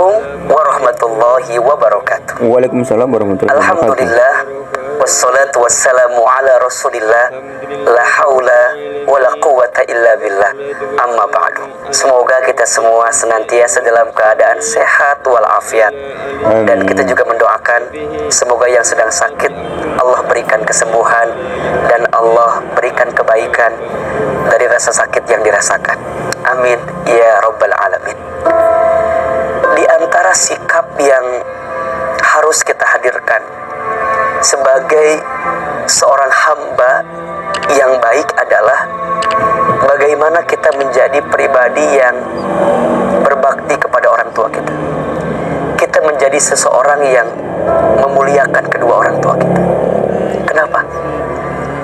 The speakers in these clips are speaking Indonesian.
Assalamualaikum warahmatullahi wabarakatuh. Waalaikumsalam warahmatullahi wabarakatuh. Alhamdulillah, wassalatu wassalamu ala rasulillah, la haula wa la quwata illa billah, amma ba'du. Semoga kita semua senantiasa dalam keadaan sehat walafiat. Dan kita juga mendoakan semoga yang sedang sakit Allah berikan kesembuhan dan Allah berikan kebaikan dari rasa sakit yang dirasakan. Amin ya rabbal alamin. Di antara sikap yang harus kita hadirkan sebagai seorang hamba yang baik adalah bagaimana kita menjadi pribadi yang berbakti kepada orang tua kita. Kita menjadi seseorang yang memuliakan kedua orang tua kita. Kenapa?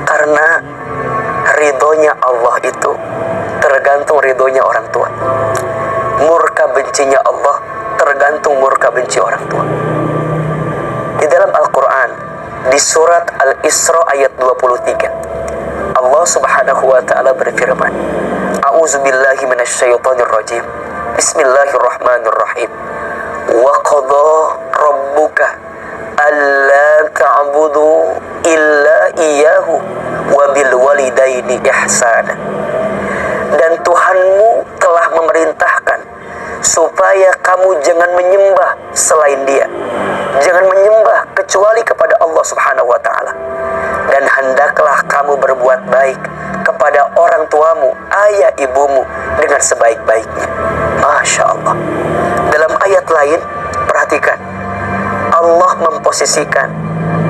Karena ridhonya Allah itu tergantung ridhonya orang tua. Murka bencinya Allah tergantung murka benci orang tua. Di dalam Al-Quran, di surat Al-Isra ayat 23, Allah subhanahu wa ta'ala berfirman, A'udzubillahi minasyaitonir rajim, Bismillahirrahmanirrahim. Wa qadha rabbuka alla ta'budu illa iyyahu wa bil walidaini ihsana. Dan Tuhanmu telah memerintahkan supaya kamu jangan menyembah selain Dia, jangan menyembah kecuali kepada Allah subhanahu wa ta'ala, dan hendaklah kamu berbuat baik kepada orang tuamu, ayah ibumu dengan sebaik-baiknya. Masya Allah. Dalam ayat lain, perhatikan, Allah memposisikan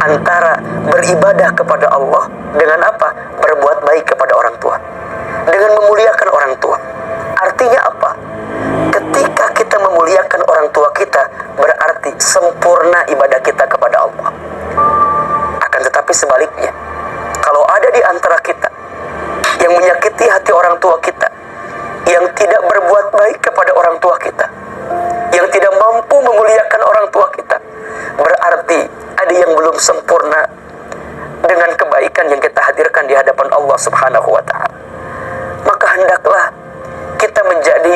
antara beribadah kepada Allah dengan apa? Berbuat baik kepada orang tua, dengan memuliakan orang tua. Artinya apa? Ketika kita memuliakan orang tua kita, berarti sempurna ibadah kita kepada Allah. Akan tetapi sebaliknya, kalau ada di antara kita yang menyakiti hati orang tua kita, yang tidak berbuat baik kepada orang tua kita, yang tidak mampu memuliakan orang tua kita, berarti ada yang belum sempurna dengan kebaikan yang kita hadirkan di hadapan Allah subhanahu wa ta'ala. Maka hendaklah kita menjadi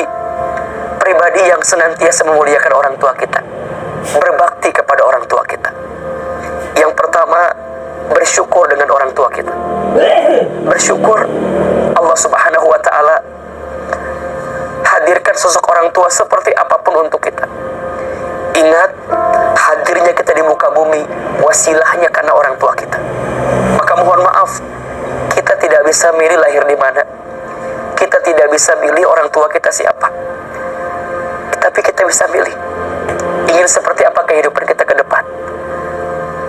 pribadi yang senantiasa memuliakan orang tua kita, berbakti kepada orang tua kita. Yang pertama, bersyukur dengan orang tua kita. Bersyukur Allah subhanahu wa ta'ala hadirkan sosok orang tua seperti apapun untuk kita. Ingat, hadirnya kita di muka bumi wasilahnya karena orang tua kita. Maka mohon maaf, kita tidak bisa milih lahir di mana, kita tidak bisa milih orang tua kita siapa, tapi kita bisa milih ingin seperti apa kehidupan kita ke depan.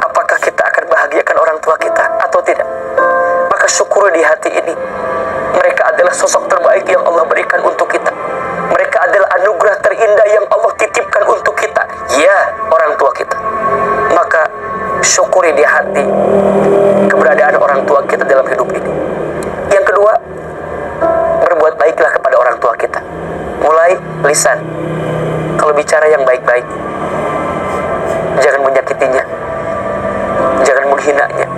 Apakah kita akan bahagiakan orang tua kita atau tidak? Maka syukur di hati ini, mereka adalah sosok terbaik yang Allah berikan untuk kita. Mereka adalah anugerah terindah yang Allah titipkan untuk kita, ya, orang tua kita. Maka syukuri di hati keberadaan orang tua kita dalam hidup ini. Yang kedua, berbuat baiklah kepada orang tua kita. Mulai lisan, kalau bicara yang baik-baik, jangan menyakitinya, jangan menghinanya,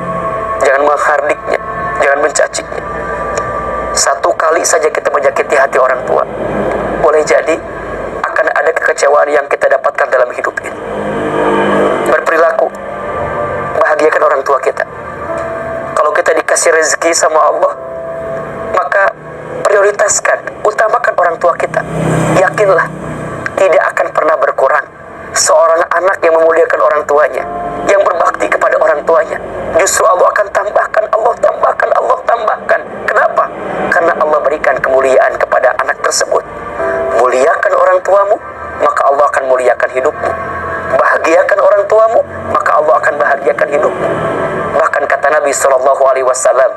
jangan menghardiknya, jangan mencaciknya. Satu kali saja kita menyakiti hati orang tua, boleh jadi akan ada kekecewaan yang kita dapatkan dalam hidup ini. Berperilaku, bahagiakan orang tua kita. Kalau kita dikasih rezeki sama Allah, maka prioritaskan, utamakan orang tua kita. Yakinlah, tidak akan pernah berkurang seorang anak yang memuliakan orang tuanya, yang berbakti kepada orang tuanya. Justru Allah akan tambahkan, Allah tambahkan, Allah tambahkan. Kenapa? Karena Allah berikan kemuliaan kepada anak tersebut. Muliakan orang tuamu, maka Allah akan muliakan hidupmu. Bahagiakan orang tuamu, maka Allah akan bahagiakan hidupmu. Bahkan kata Nabi SAW,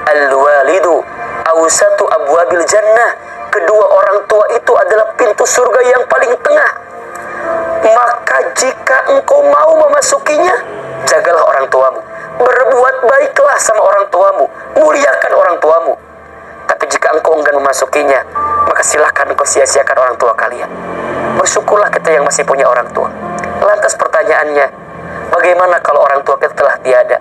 Al-walidu awsatu abwabil jannah. Kedua orang tua itu adalah pintu surga yang paling tengah. Maka jika engkau mau memasukinya, jagalah orang tuamu, berbuat baiklah sama orang tuamu, muliakan orang tuamu. Tapi jika engkau enggan memasukinya, maka silahkan engkau sia-siakan orang tua kalian. Bersyukurlah kita yang masih punya orang tua. Lantas pertanyaannya, bagaimana kalau orang tua kita telah tiada?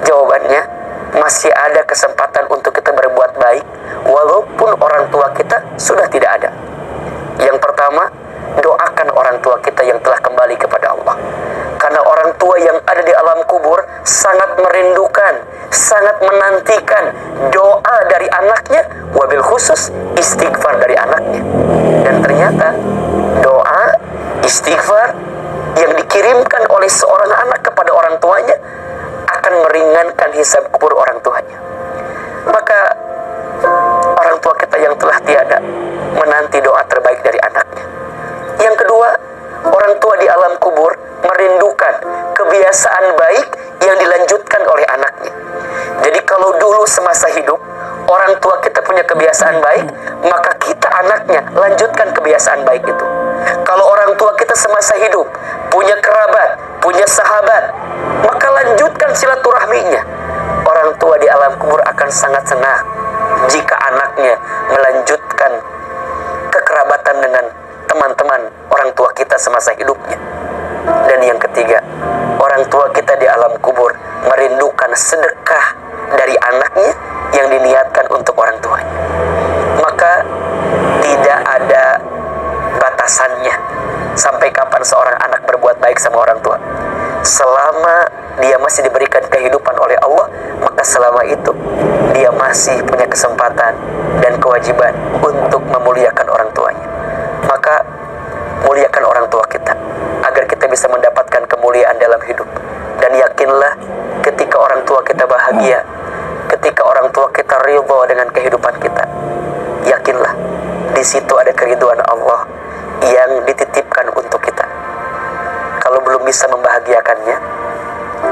Jawabannya, masih ada kesempatan untuk kita berbuat baik walaupun orang tua kita sudah tidak ada. Yang pertama, doakan orang tua kita yang telah kembali kepada Allah. Karena orang tua yang ada di alam kubur sangat merindukan, sangat menantikan doa dari anaknya, wabil khusus istighfar dari anaknya. Dan ternyata doa, istighfar yang dikirimkan oleh seorang anak kepada orang tuanya akan meringankan hisab kubur orang tuanya. Maka orang tua kita yang telah tiada menanti doa terbaik dari anaknya. Yang kedua, orang tua di alam kubur merindukan kebiasaan baik yang dilanjutkan oleh anaknya. Jadi kalau dulu semasa hidup orang tua kita punya kebiasaan baik, maka kita anaknya lanjutkan kebiasaan baik itu. Kalau orang tua kita semasa hidup punya kerabat, punya sahabat, maka lanjutkan silaturahminya. Orang tua di alam kubur akan sangat senang jika anaknya melanjutkan kekerabatan dengan teman-teman orang tua kita semasa hidupnya. Dan yang ketiga, orang tua kita di alam kubur merindukan sedekah dari anaknya yang diniatkan untuk orang tuanya. Maka tidak ada batasannya sampai kapan seorang anak berbuat baik sama orang tua. Selama dia masih diberikan kehidupan oleh Allah, maka selama itu dia masih punya kesempatan dan kewajiban untuk memuliakan orang tuanya. Maka muliakan orang tua kita agar kita bisa mendapatkan kemuliaan dalam hidup. Dan yakinlah ketika orang tua kita bahagia, ketika orang tua kita ridha dengan kehidupan kita, yakinlah di situ ada keridhaan Allah yang dititipkan untuk kita. Kalau belum bisa membahagiakannya,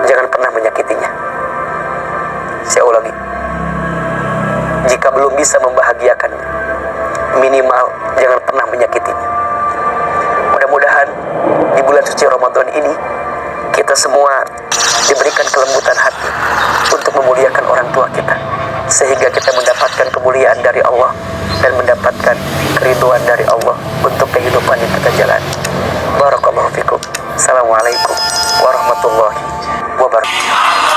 jangan pernah menyakitinya. Saya ulangi, jika belum bisa membahagiakannya, minimal jangan pernah menyakitinya. Mudah-mudahan di bulan suci Ramadan ini kita semua diberikan kelembutan hati untuk memuliakan orang tua kita, sehingga kita mendapatkan kemuliaan dari Allah dan mendapatkan keridhaan dari Allah untuk kehidupan yang kita jalani. Barakallahu fikum. Assalamualaikum warahmatullahi wabarakatuh.